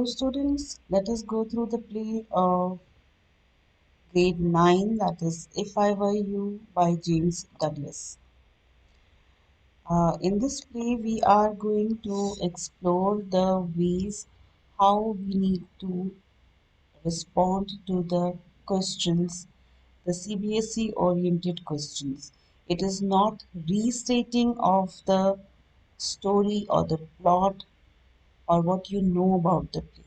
Hello students, let us go through the play of grade 9, that is If I Were You by James Douglas. In this play we are going to explore the ways how we need to respond to the questions, the CBSE oriented questions. It is not restating of the story or the plot or what you know about the play.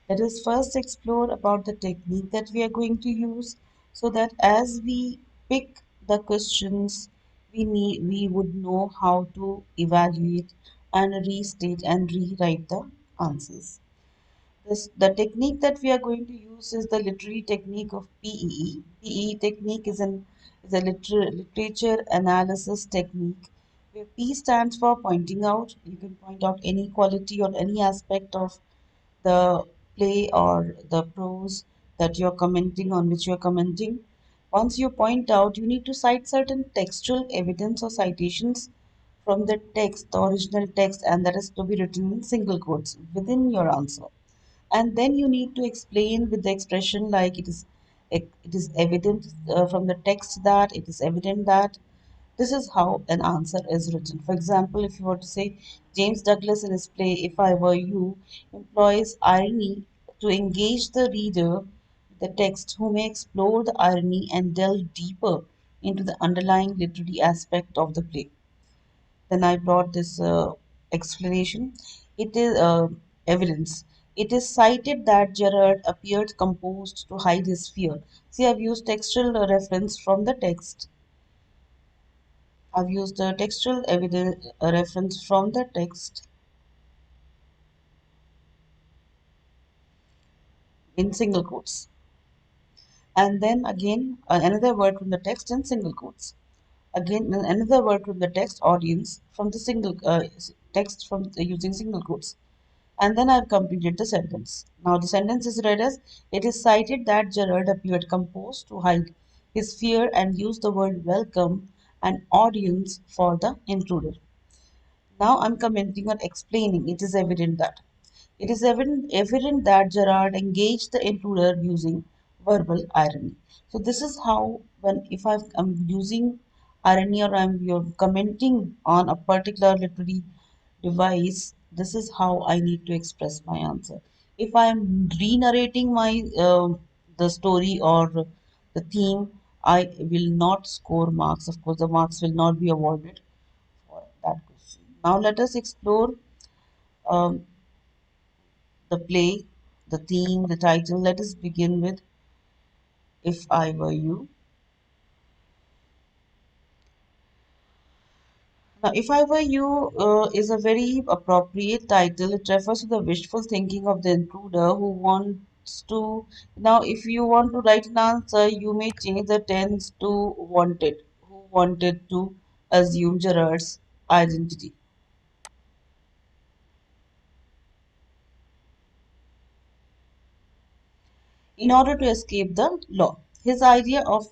Let us first explore about the technique that we are going to use so that as we pick the questions we would know how to evaluate and restate and rewrite the answers. The technique that we are going to use is the literary technique of PEE. PEE technique is a literature analysis technique where P stands for pointing out. You can point out any quality or any aspect of the play or the prose that you're commenting on which you're commenting. Once you point out, you need to cite certain textual evidence or citations from the text, the original text, and that is to be written in single quotes within your answer. And then you need to explain with the expression like it is evident from the text that it is evident that this is how an answer is written. For example, if you were to say James Douglas in his play If I Were You employs irony to engage the reader, the text, who may explore the irony and delve deeper into the underlying literary aspect of the play. Then I brought this explanation. It is evidence. It is cited that Gerard appeared composed to hide his fear. See, I've used textual reference from the text. I've used a textual evidence reference from the text in single quotes. And then again, another word from the text in single quotes. Again, another word from the text audience from the single text from using single quotes. And then I've completed the sentence. Now the sentence is read as it is cited that Gerard appeared composed to hide his fear and used the word welcome and audience for the intruder. Now I'm commenting on explaining. It is evident that. It is evident that Gerard engaged the intruder using verbal irony. So this is how when if I'm using irony or you're commenting on a particular literary device, this is how I need to express my answer. If I'm re-narrating my the story or the theme, I will not score marks. Of course, the marks will not be awarded for that question. Now let us explore um, the play, the theme, the title. Let us begin with If I Were You. Now, If I Were You is a very appropriate title. It refers to the wishful thinking of the intruder who wants to. Now, if you want to write an answer, you may change the tense to wanted, who wanted to assume Gerard's identity. In order to escape the law. His idea of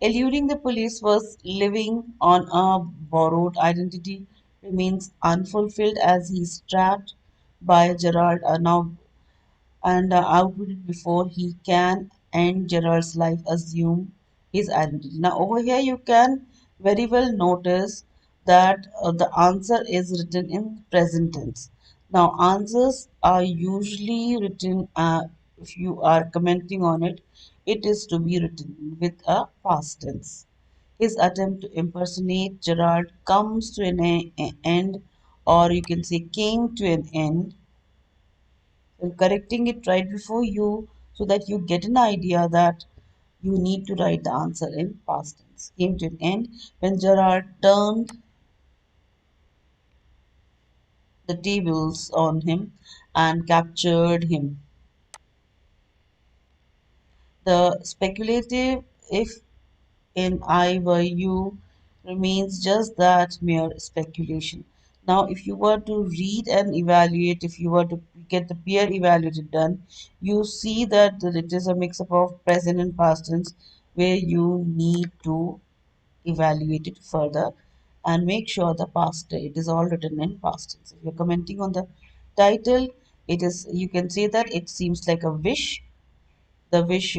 eluding the police was living on a borrowed identity remains unfulfilled as he is trapped by Gerard now and outwitted before he can end Gerard's life assume his identity. Now over here you can very well notice that the answer is written in present tense. Now answers are usually written if you are commenting on it, it is to be written with a past tense. His attempt to impersonate Gerard comes to an end, or you can say came to an end and correcting it right before you so that you get an idea that you need to write the answer in past tense. Came to an end when Gerard turned the tables on him and captured him. The speculative if in I were you remains just that mere speculation. Now, if you were to read and evaluate, if you were to get the peer evaluated done, you see that it is a mix up of present and past tense where you need to evaluate it further and make sure the past it is all written in past tense. If you're commenting on the title, It is, you can say that it seems like a wish. The wish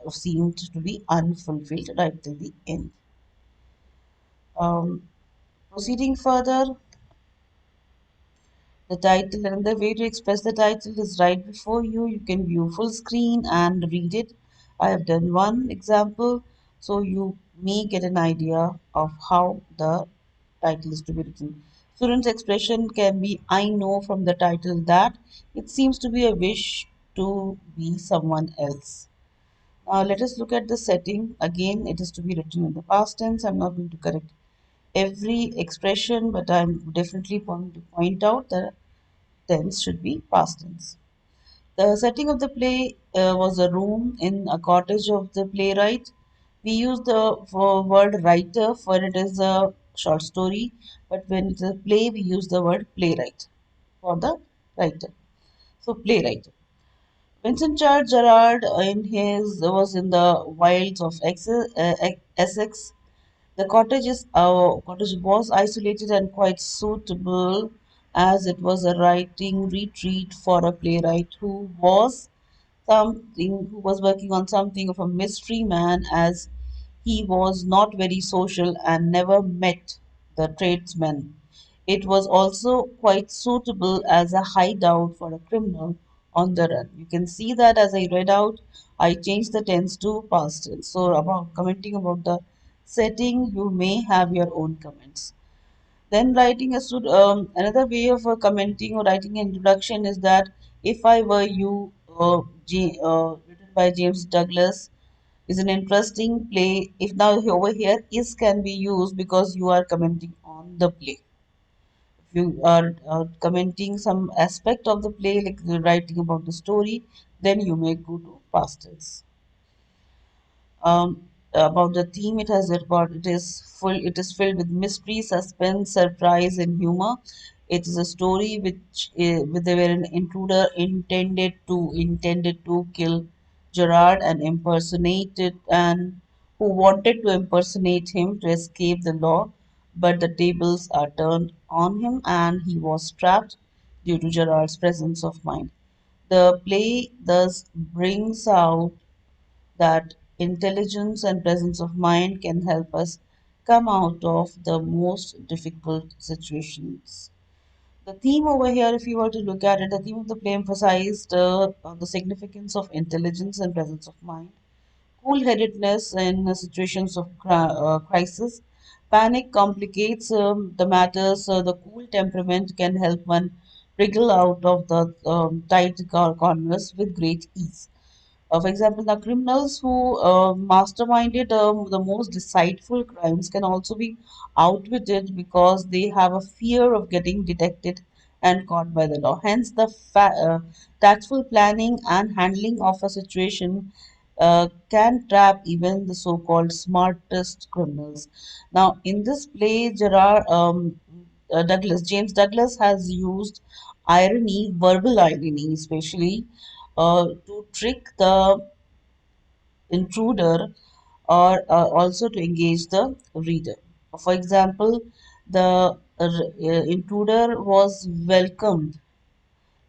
seemed to be unfulfilled right till the end. Um, Proceeding further, the title, another way to express the title is right before you. You can view full screen and read it. I have done one example, so you may get an idea of how the title is to be written. Student's expression can be I know from the title that it seems to be a wish to be someone else. Let us look at the setting. Again, it is to be written in the past tense. I'm not going to correct every expression, but I'm definitely going to point out that tense should be past tense. The setting of the play was a room in a cottage of the playwright. We use the word writer for it is a short story, but when it's a play, we use the word playwright for the writer. So playwright. Vincent Charles Gerard in his was in the wilds of Essex. The cottage was isolated and quite suitable as it was a writing retreat for a playwright who was working on something of a mystery man as he was not very social and never met the tradesmen. It was also quite suitable as a hideout for a criminal on the run. You can see that as I read out, I changed the tense to past tense. So about commenting about the setting, you may have your own comments. Then writing another way of commenting or writing an introduction is that if I were you, written by James Douglas, is an interesting play. If now over here is can be used because you are commenting on the play. If you are commenting some aspect of the play, like writing about the story, then you may go to past tense. About the theme it is filled with mystery, suspense, surprise, and humor. It is a story where an intruder intended to kill Gerard and impersonated and who wanted to impersonate him to escape the law, but the tables are turned on him and he was trapped due to Gerard's presence of mind. The play thus brings out that intelligence and presence of mind can help us come out of the most difficult situations. The theme over here, if you were to look at it, the theme of the play emphasized the significance of intelligence and presence of mind, cool headedness in situations of crisis. Panic complicates the matters, the cool temperament can help one wriggle out of the tight corners with great ease. For example, the criminals who masterminded the most deceitful crimes can also be outwitted because they have a fear of getting detected and caught by the law. Hence, the tactful planning and handling of a situation can trap even the so-called smartest criminals. Now, in this play, James Douglas has used irony, verbal irony, especially to trick the intruder or also to engage the reader. For example, the intruder was welcomed.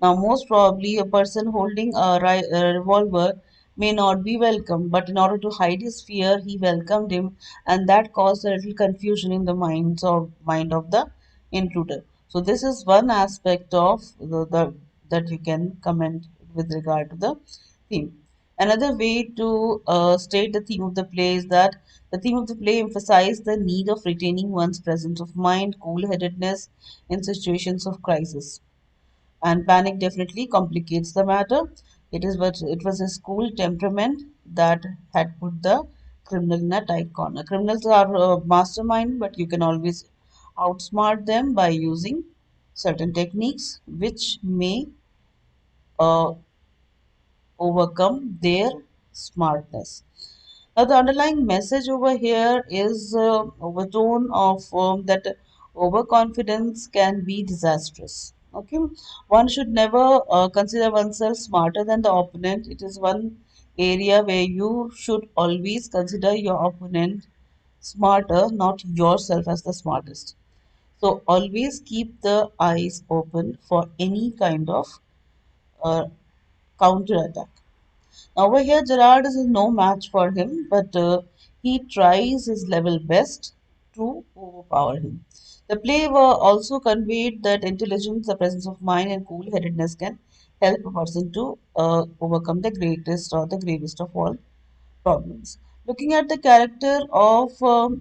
Now, most probably, a person holding a revolver may not be welcome, but in order to hide his fear, he welcomed him, and that caused a little confusion in the mind of the intruder. So, this is one aspect of the that you can comment with regard to the theme. Another way to state the theme of the play is that the theme of the play emphasizes the need of retaining one's presence of mind, cool-headedness in situations of crisis, and panic definitely complicates the matter. It was his cool temperament that had put the criminal in a tight corner. Criminals are mastermind, but you can always outsmart them by using certain techniques which may uh, overcome their smartness. Now, the underlying message over here is overtone of that overconfidence can be disastrous. Okay, one should never consider oneself smarter than the opponent. It is one area where you should always consider your opponent smarter, not yourself as the smartest. So, always keep the eyes open for any kind of uh, counterattack. Over here, Gerard is no match for him, but he tries his level best to overpower him. The play also conveyed that intelligence, the presence of mind, and cool headedness can help a person to overcome the greatest or the gravest of all problems. Looking at the character of the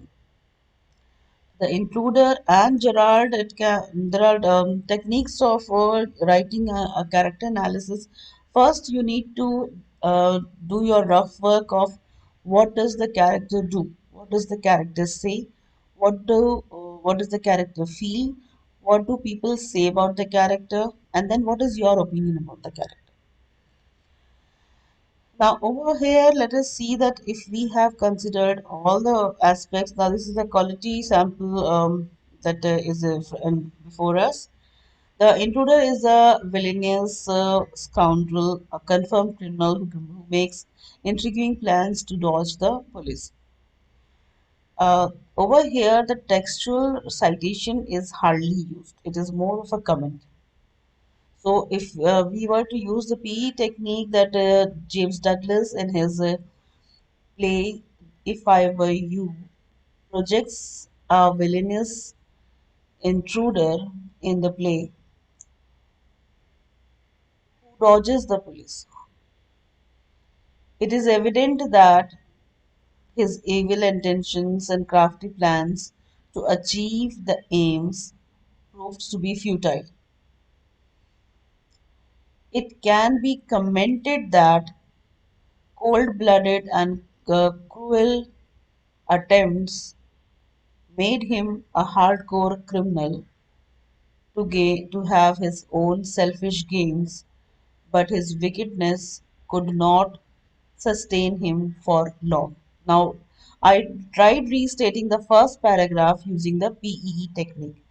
intruder and Gerard, there are techniques of writing a character analysis. First, you need to do your rough work of what does the character do, what does the character say, what does the character feel, what do people say about the character, and then what is your opinion about the character. Now, over here, let us see that if we have considered all the aspects, now this is a quality sample that is before us. The intruder is a villainous scoundrel, a confirmed criminal who makes intriguing plans to dodge the police. Over here, the textual citation is hardly used. It is more of a comment. So, if we were to use the PE technique that James Douglas in his play If I Were You projects a villainous intruder in the play who dodges the police. It is evident that his evil intentions and crafty plans to achieve the aims proved to be futile. It can be commented that cold blooded and cruel attempts made him a hardcore criminal to have his own selfish gains, but his wickedness could not sustain him for long. Now, I tried restating the first paragraph using the PEE technique.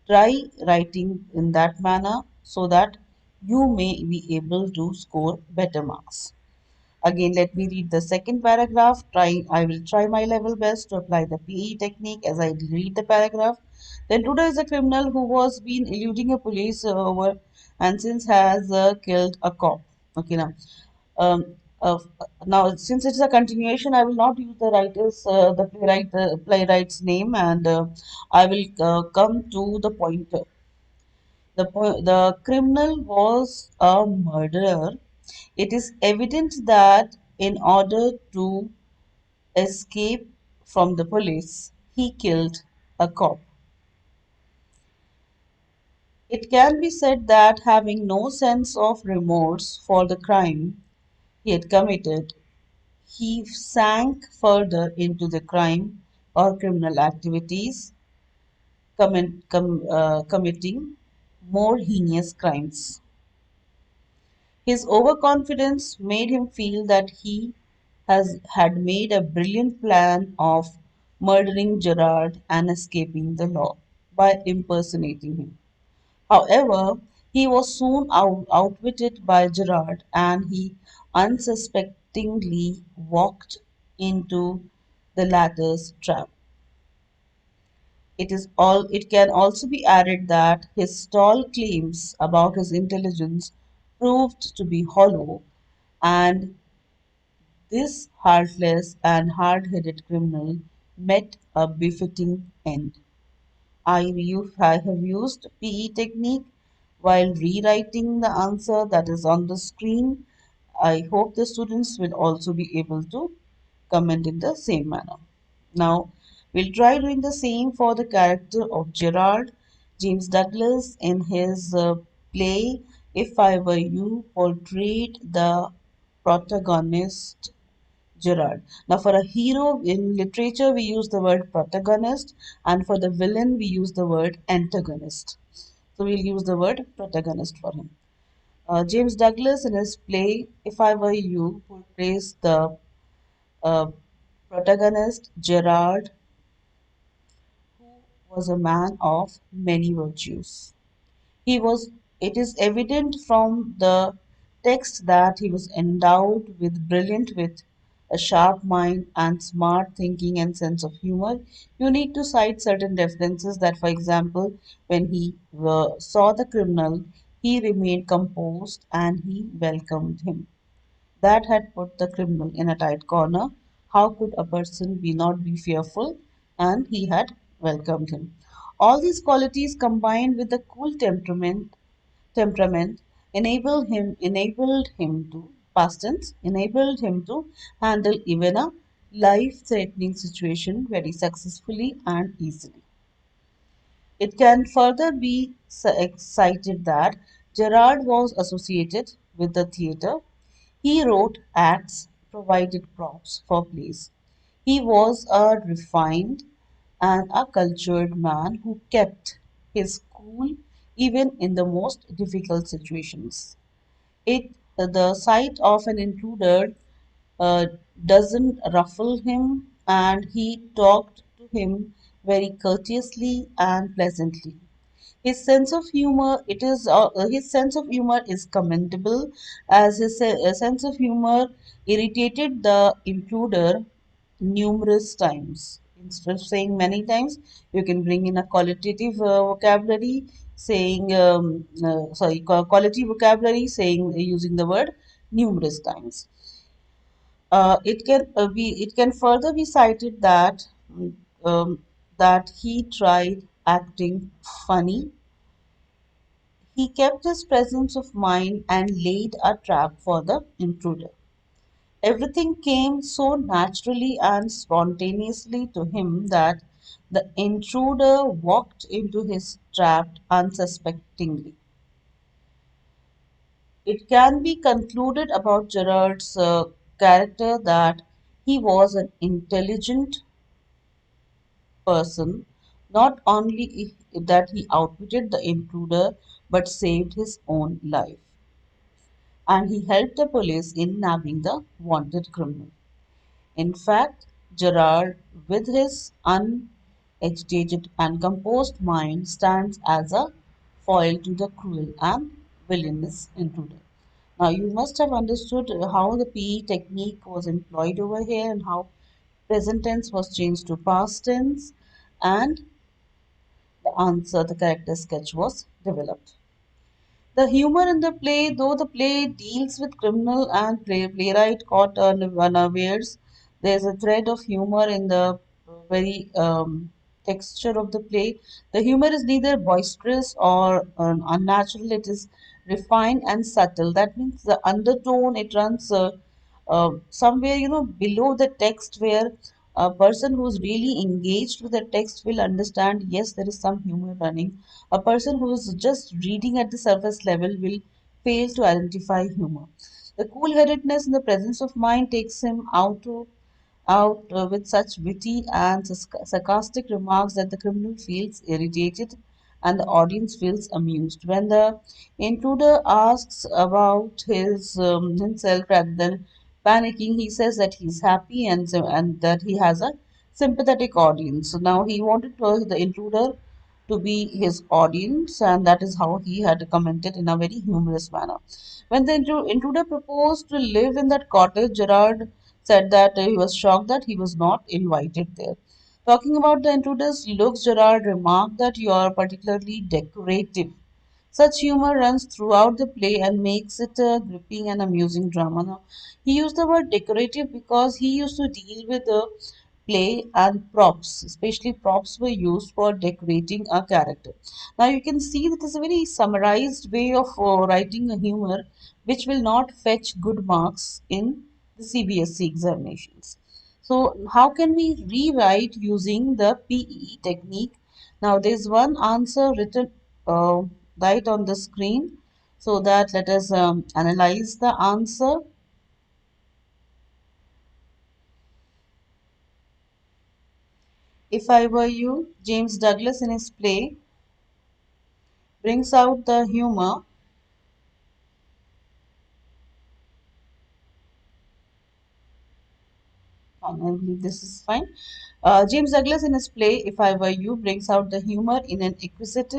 Try writing in that manner so that you may be able to score better marks. Again, let me read the second paragraph. I will try my level best to apply the PE technique as I read the paragraph. The intruder is a criminal who was been eluding a police over and since has killed a cop. Okay, um, uh, now since it's a continuation, I will not use the playwright's name, and I will come to the pointer. The criminal was a murderer. It is evident that in order to escape from the police, he killed a cop. It can be said that having no sense of remorse for the crime he had committed, he sank further into the crime or criminal activities, committing more heinous crimes. His overconfidence made him feel that he had made a brilliant plan of murdering Gerard and escaping the law by impersonating him. However, he was soon outwitted by Gerard and he unsuspectingly walked into the latter's trap. It can also be added that his tall claims about his intelligence proved to be hollow, and this heartless and hard-headed criminal met a befitting end. I have used PE technique while rewriting the answer that is on the screen. I hope the students will also be able to comment in the same manner. Now, we'll try doing the same for the character of Gerard. James Douglas, in his play If I Were You, portrayed the protagonist Gerard. Now, for a hero in literature, we use the word protagonist, and for the villain, we use the word antagonist. So, we'll use the word protagonist for him. James Douglas, in his play If I Were You, portrays the uh, protagonist Gerard, who was a man of many virtues. He was, it is evident from the text that he was endowed with brilliant wit, a sharp mind, and smart thinking and sense of humor. You need to cite certain references that, for example, when he saw the criminal, He remained composed and he welcomed him. That had put the criminal in a tight corner. How could a person be not be fearful? And he had welcomed him. All these qualities combined with the cool temperament enabled him to past tense enabled him to handle even a life-threatening situation very successfully and easily. It can further be cited that Gerard was associated with the theatre. He wrote acts, provided props for plays. He was a refined and a cultured man who kept his cool even in the most difficult situations. The sight of an intruder uh, doesn't ruffle him, and he talked to him very courteously and pleasantly. His sense of humor is commendable, as his sense of humor irritated the intruder numerous times. Instead of saying many times, you can bring in a qualitative vocabulary, saying quality vocabulary, saying using the word numerous times. It can further be cited that um, that he tried acting funny. He kept his presence of mind and laid a trap for the intruder. Everything came so naturally and spontaneously to him that the intruder walked into his trap unsuspectingly. It can be concluded about Gerard's character that he was an intelligent person, not only that he outwitted the intruder but saved his own life. And he helped the police in nabbing the wanted criminal. In fact, Gerard, with his unagitated and composed mind, stands as a foil to the cruel and villainous intruder. Now, you must have understood how the PE technique was employed over here and how present tense was changed to past tense, and the character sketch was developed. The humor in the play, though the play deals with criminal and playwright caught unawares, there's a thread of humor in the very texture of the play. The humor is neither boisterous or unnatural, it is refined and subtle. That means the undertone, it runs somewhere, below the text where a person who's really engaged with the text will understand, yes, there is some humor running. A person who is just reading at the surface level will fail to identify humor. The cool headedness and the presence of mind takes him out with such witty and sarcastic remarks that the criminal feels irritated and the audience feels amused. When the intruder asks about himself rather than panicking, he says that he's happy and that he has a sympathetic audience. So now he wanted the intruder to be his audience, and that is how he had commented in a very humorous manner. When the intruder proposed to live in that cottage, Gerard said that he was shocked that he was not invited there. Talking about the intruder's looks, Gerard remarked that you are particularly decorative. Such humor runs throughout the play and makes it a gripping and amusing drama. Now, he used the word decorative because he used to deal with the play and props, especially props were used for decorating a character. Now, you can see that is a very summarized way of writing a humor which will not fetch good marks in the CBSE examinations. So, how can we rewrite using the PE technique? Now, there's one answer written uh, right on the screen, so that let us analyze the answer. If I were you, James Douglas in his play brings out the humor, and I believe this is fine. James Douglas in his play, If I Were You, brings out the humor in an exquisite,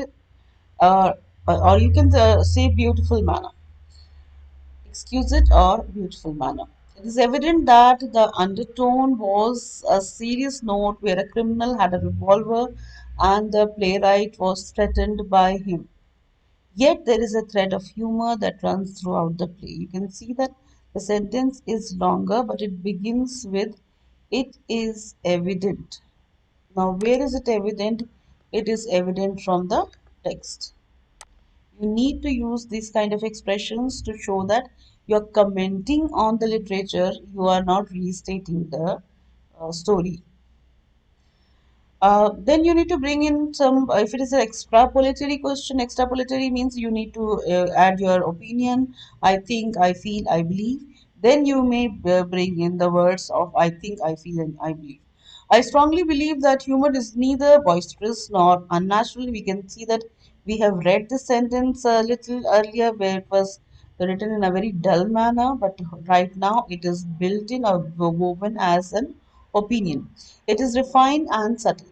uh, or you can say beautiful manner. Exquisite or beautiful manner. It is evident that the undertone was a serious note where a criminal had a revolver and the playwright was threatened by him. Yet there is a thread of humor that runs throughout the play. You can see that the sentence is longer, but it begins with, "It is evident." Now, where is it evident? It is evident from the text. You need to use these kind of expressions to show that you're commenting on the literature, you are not restating the story. Then you need to bring in some, if it is an extrapolatory question, extrapolatory means you need to add your opinion, I think, I feel, I believe. Then you may bring in the words of I think, I feel, and I believe. I strongly believe that humor is neither boisterous nor unnatural. We can see that we have read this sentence a little earlier where it was written in a very dull manner, but right now it is built in or woven as an opinion. It is refined and subtle.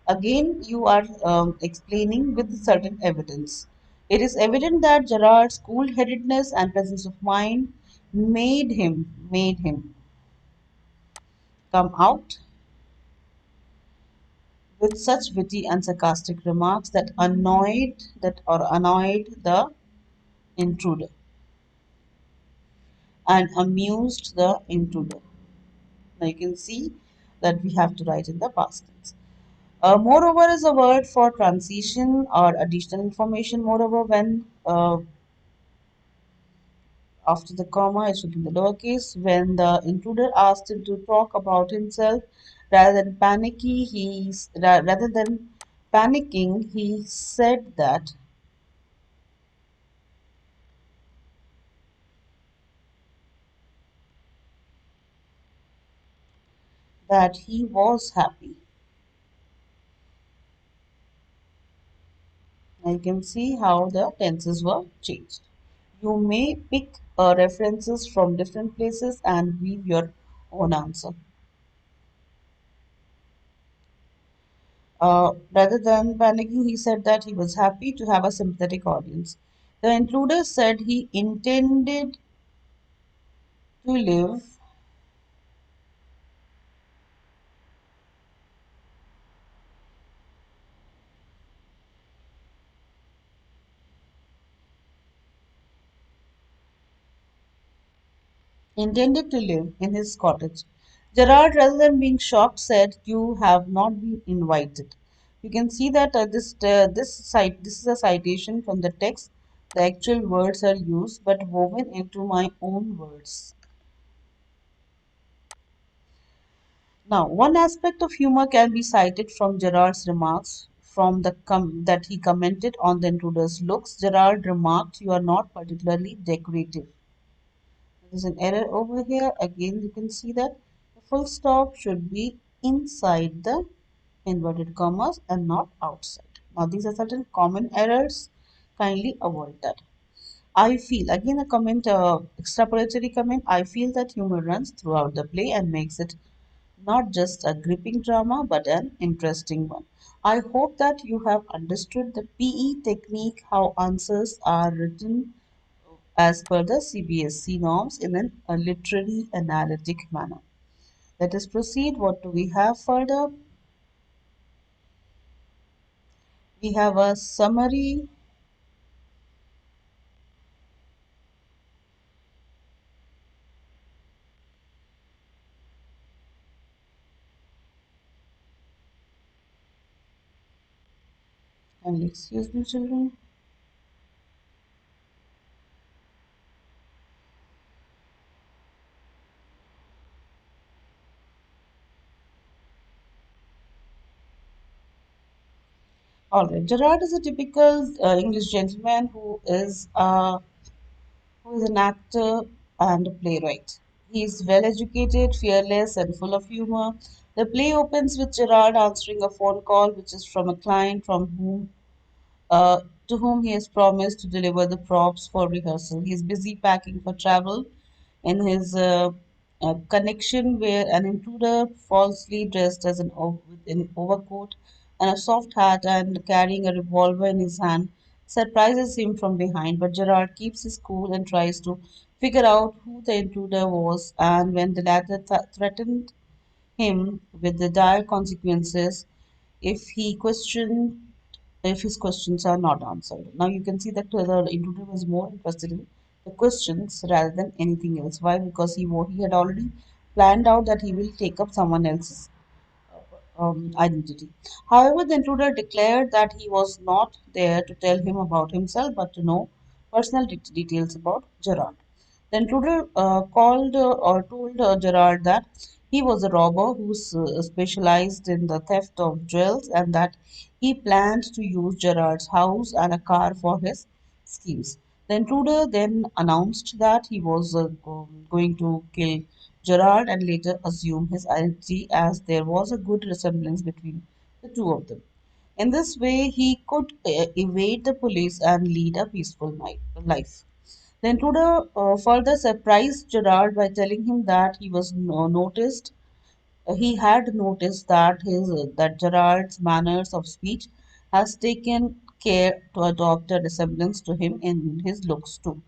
Again, you are explaining with certain evidence. It is evident that Gerard's cool-headedness and presence of mind made him come out with such witty and sarcastic remarks that annoyed the intruder and amused the intruder. Now you can see that we have to write in the past tense. Moreover is a word for transition or additional information. Moreover, when after the comma, it should be in the lowercase. When the intruder asked him to talk about himself, rather than panicking, he said that he was happy. Now you can see how the tenses were changed. You may pick references from different places and weave your own answer. Rather than panicking, he said that he was happy to have a sympathetic audience. The intruder said he to live, intended to live in his cottage. Gerard, rather than being shocked, said, "You have not been invited." You can see that this is a citation from the text. The actual words are used, but woven into my own words. Now, one aspect of humor can be cited from Gerard's remarks that he commented on the intruder's looks. Gerard remarked, "You are not particularly decorative." There's an error over here. Again, you can see that the full stop should be inside the inverted commas and not outside. Now, these are certain common errors. Kindly avoid that. I feel, again, a comment, extrapolatory comment. I feel that humor runs throughout the play and makes it not just a gripping drama but an interesting one. I hope that you have understood the PE technique, how answers are written as per the CBSE norms in a literary analytic manner. Let us proceed. What do we have further? We have a summary, and excuse me, children. All right, Gerard is a typical English gentleman who is an actor and a playwright. He is well educated, fearless, and full of humor. The play opens with Gerard answering a phone call, which is from a client uh, to whom he has promised to deliver the props for rehearsal. He is busy packing for travel in his connection where an intruder, falsely dressed as with an overcoat and a soft hat and carrying a revolver in his hand, surprises him from behind. But Gerard keeps his cool and tries to figure out who the intruder was. And when the latter threatened him with the dire consequences if he questioned if his questions are not answered. Now you can see that the intruder was more interested in the questions rather than anything else. Why? Because he had already planned out that he will take up someone else's identity. However, the intruder declared that he was not there to tell him about himself but to know personal details about Gerard. The intruder called or told Gerard that he was a robber who specialized in the theft of jewels and that he planned to use Gerard's house and a car for his schemes. The intruder then announced that he was going to kill Gerard and later assume his identity as there was a good resemblance between the two of them. In this way, he could evade the police and lead a peaceful life. The intruder further surprised Gerard by telling him that he had noticed that that Gerard's manners of speech has taken care to adopt a resemblance to him in his looks too.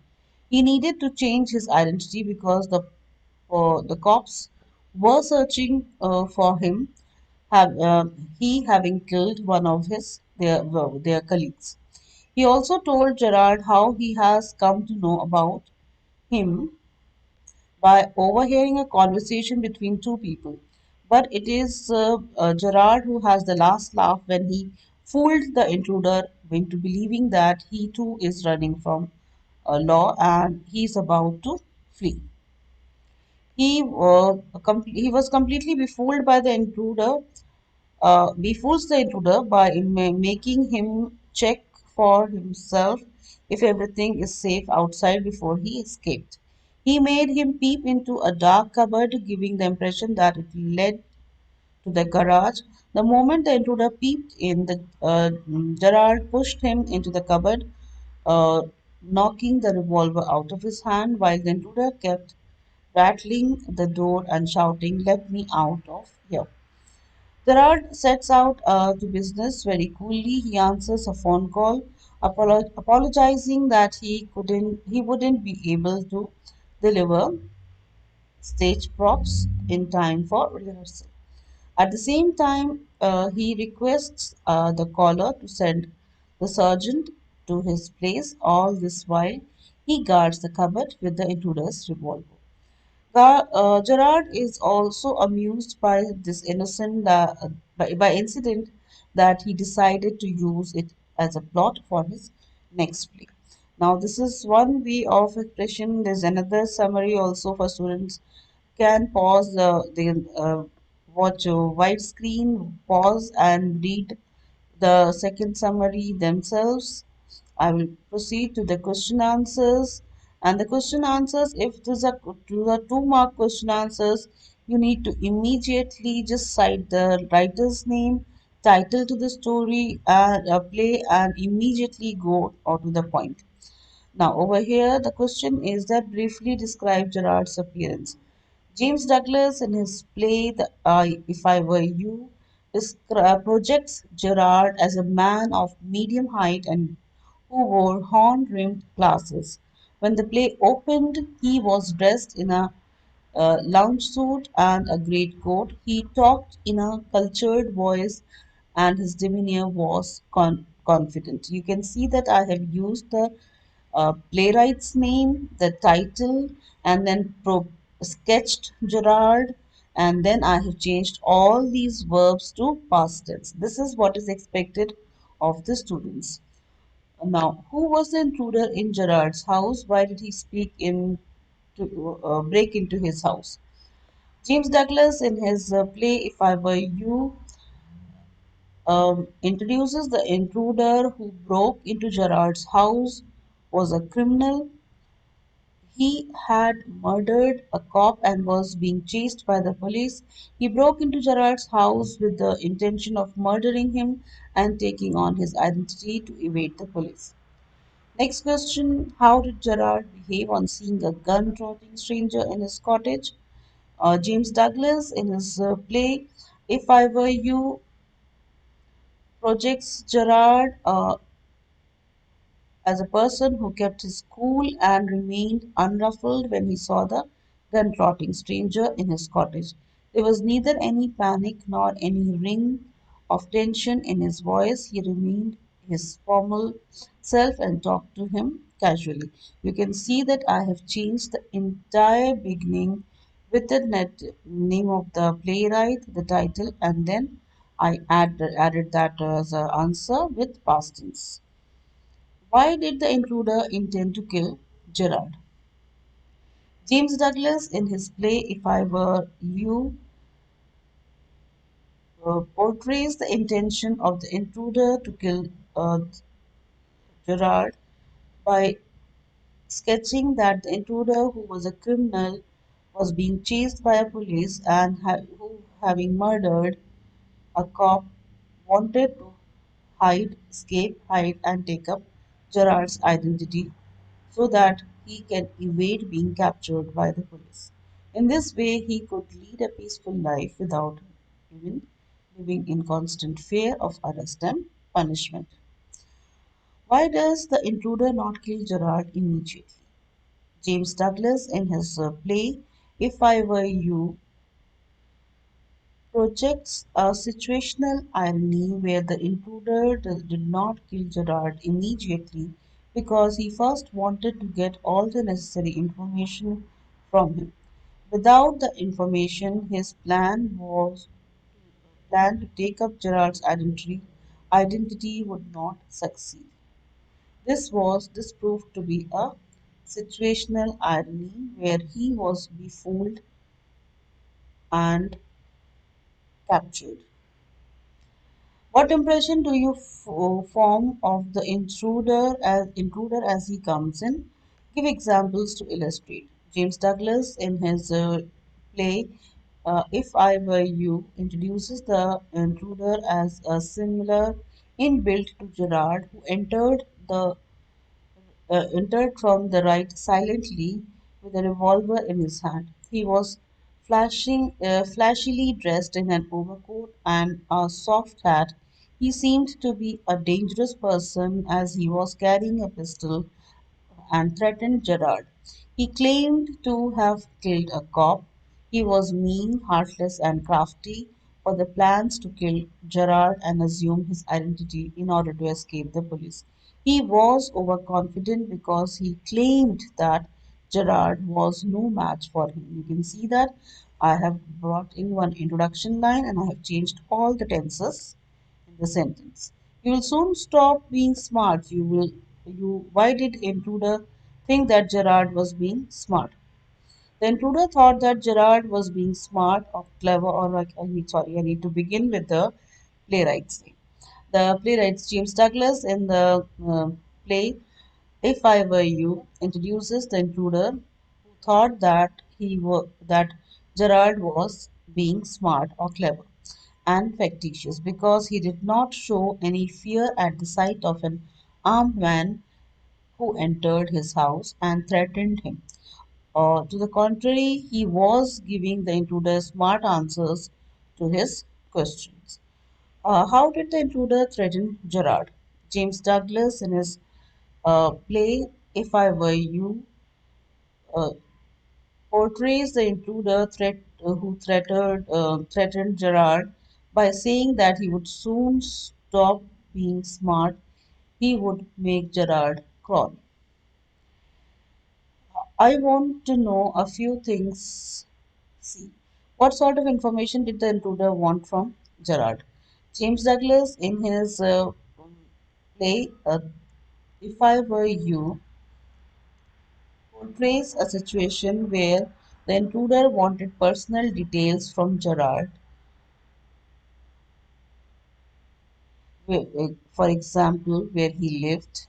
He needed to change his identity because the cops were searching for him, have, he having killed one of their colleagues. He also told Gerard how he has come to know about him by overhearing a conversation between two people. But it is Gerard who has the last laugh when he fooled the intruder into believing that he too is running from law and he is about to flee. He was completely befooled by the intruder. Befools the intruder by making him check for himself if everything is safe outside before he escaped. He made him peep into a dark cupboard, giving the impression that it led to the garage. The moment the intruder peeped in, Gerard pushed him into the cupboard, uh, knocking the revolver out of his hand while the intruder kept rattling the door and shouting, "Let me out of here." Gerard sets out to business very coolly. He answers a phone call, apologizing that he wouldn't be able to deliver stage props in time for rehearsal. At the same time, he requests the caller to send the sergeant to his place. All this while, he guards the cupboard with the intruder's revolver. Gerard is also amused by this by incident that he decided to use it as a plot for his next play. Now, this is one way of expression. There's another summary also for students. Can pause watch a widescreen, pause and read the second summary themselves. I will proceed to the question answers. And the question answers, if these are the 2 mark question answers, you need to immediately just cite the writer's name, title to the story, and play, and immediately go on to the point. Now, over here, the question is that briefly describe Gerard's appearance. James Douglas, in his play If I Were You, projects Gerard as a man of medium height and who wore horn rimmed glasses. When the play opened, he was dressed in a lounge suit and a greatcoat. He talked in a cultured voice and his demeanor was confident. You can see that I have used the playwright's name, the title, and then sketched Gerard, and then I have changed all these verbs to past tense. This is what is expected of the students. Now, who was the intruder in Gerard's house? Why did he to break into his house? James Douglas, in his play If I Were You, introduces the intruder who broke into Gerard's house was a criminal. He had murdered a cop and was being chased by the police. He broke into Gerard's house with the intention of murdering him and taking on his identity to evade the police. Next question: how did Gerard behave on seeing a gun trotting stranger in his cottage? James Douglas, in his play If I Were You, projects Gerard as a person who kept his cool and remained unruffled when he saw the gun trotting stranger in his cottage. There was neither any panic nor any ring of tension in his voice. He remained his formal self and talked to him casually. You can see that I have changed the entire beginning with the name of the playwright, the title, and then added that as an answer with past tense. Why did the intruder intend to kill Gerard? James Douglas, in his play If I Were You, portrays the intention of the intruder to kill Gerard by sketching that the intruder, who was a criminal, was being chased by a police and who, having murdered a cop, wanted to hide, and take up Gerard's identity so that he can evade being captured by the police. In this way, he could lead a peaceful life without even living in constant fear of arrest and punishment. Why does the intruder not kill Gerard immediately? James Douglas, in his play If I Were You, projects a situational irony where the intruder did not kill Gerard immediately because he first wanted to get all the necessary information from him. Without the information, his plan to take up Gerard's identity would not succeed. This proved to be a situational irony where he was befooled and captured. What impression do you form of the intruder as he comes in? Give examples to illustrate. James Douglas, in his play If I Were You, introduces the intruder as a similar inbuilt to Gerard, who entered from the right silently with a revolver in his hand. He was flashily dressed in an overcoat and a soft hat. He seemed to be a dangerous person as he was carrying a pistol and threatened Gerard. He claimed to have killed a cop. He was mean, heartless, and crafty for the plans to kill Gerard and assume his identity in order to escape the police. He was overconfident because he claimed that Gerard was no match for him. You can see that I have brought in one introduction line and I have changed all the tenses in the sentence. You will soon stop being smart. You Why did intruder think that Gerard was being smart? The intruder thought that Gerard was being smart or clever or like I need to begin with the playwright's name. The playwright James Douglas in the play If I Were You introduces the intruder who thought that Gerard was being smart or clever and factitious because he did not show any fear at the sight of an armed man who entered his house and threatened him. To the contrary, he was giving the intruder smart answers to his questions. How did the intruder threaten Gerard? James Douglas, in his play If I Were You, uh, portrays the intruder who threatened Gerard by saying that he would soon stop being smart, he would make Gerard crawl. I want to know a few things. See, what sort of information did the intruder want from Gerard? James Douglas, in his play If I Were You, portrays a situation where the intruder wanted personal details from Gerard. For example, where he lived,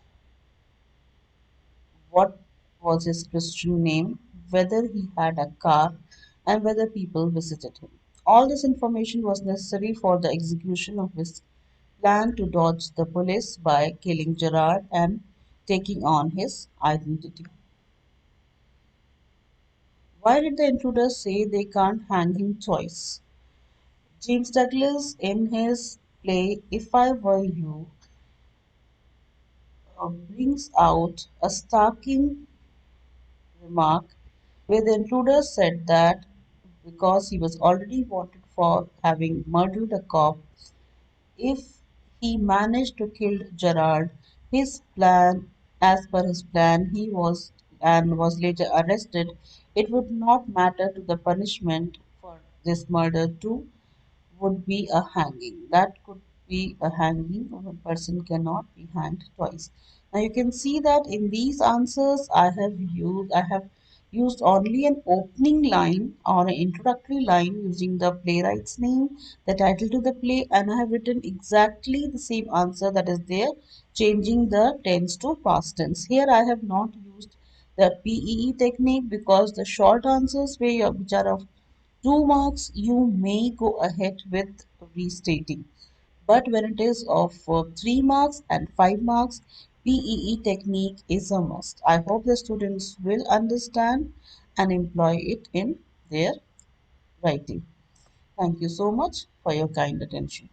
what was his Christian name, whether he had a car, and whether people visited him. All this information was necessary for the execution of his plan to dodge the police by killing Gerard and taking on his identity. Why did the intruders say they can't hang him twice? James Douglas, in his play If I Were You, brings out a startling remark where the intruder said that because he was already wanted for having murdered a cop, if He managed to kill Gerard. His plan, as per his plan, he was later arrested. It would not matter to the punishment for this murder too would be a hanging. That could be a hanging. A person cannot be hanged twice. Now you can see that in these answers I have used only an opening line or an introductory line using the playwright's name, the title to the play, and I have written exactly the same answer that is there, changing the tense to past tense. Here I have not used the PEE technique because the short answers which are of 2 marks, you may go ahead with restating. But when it is of 3 marks and 5 marks, PEE technique is a must. I hope the students will understand and employ it in their writing. Thank you so much for your kind attention.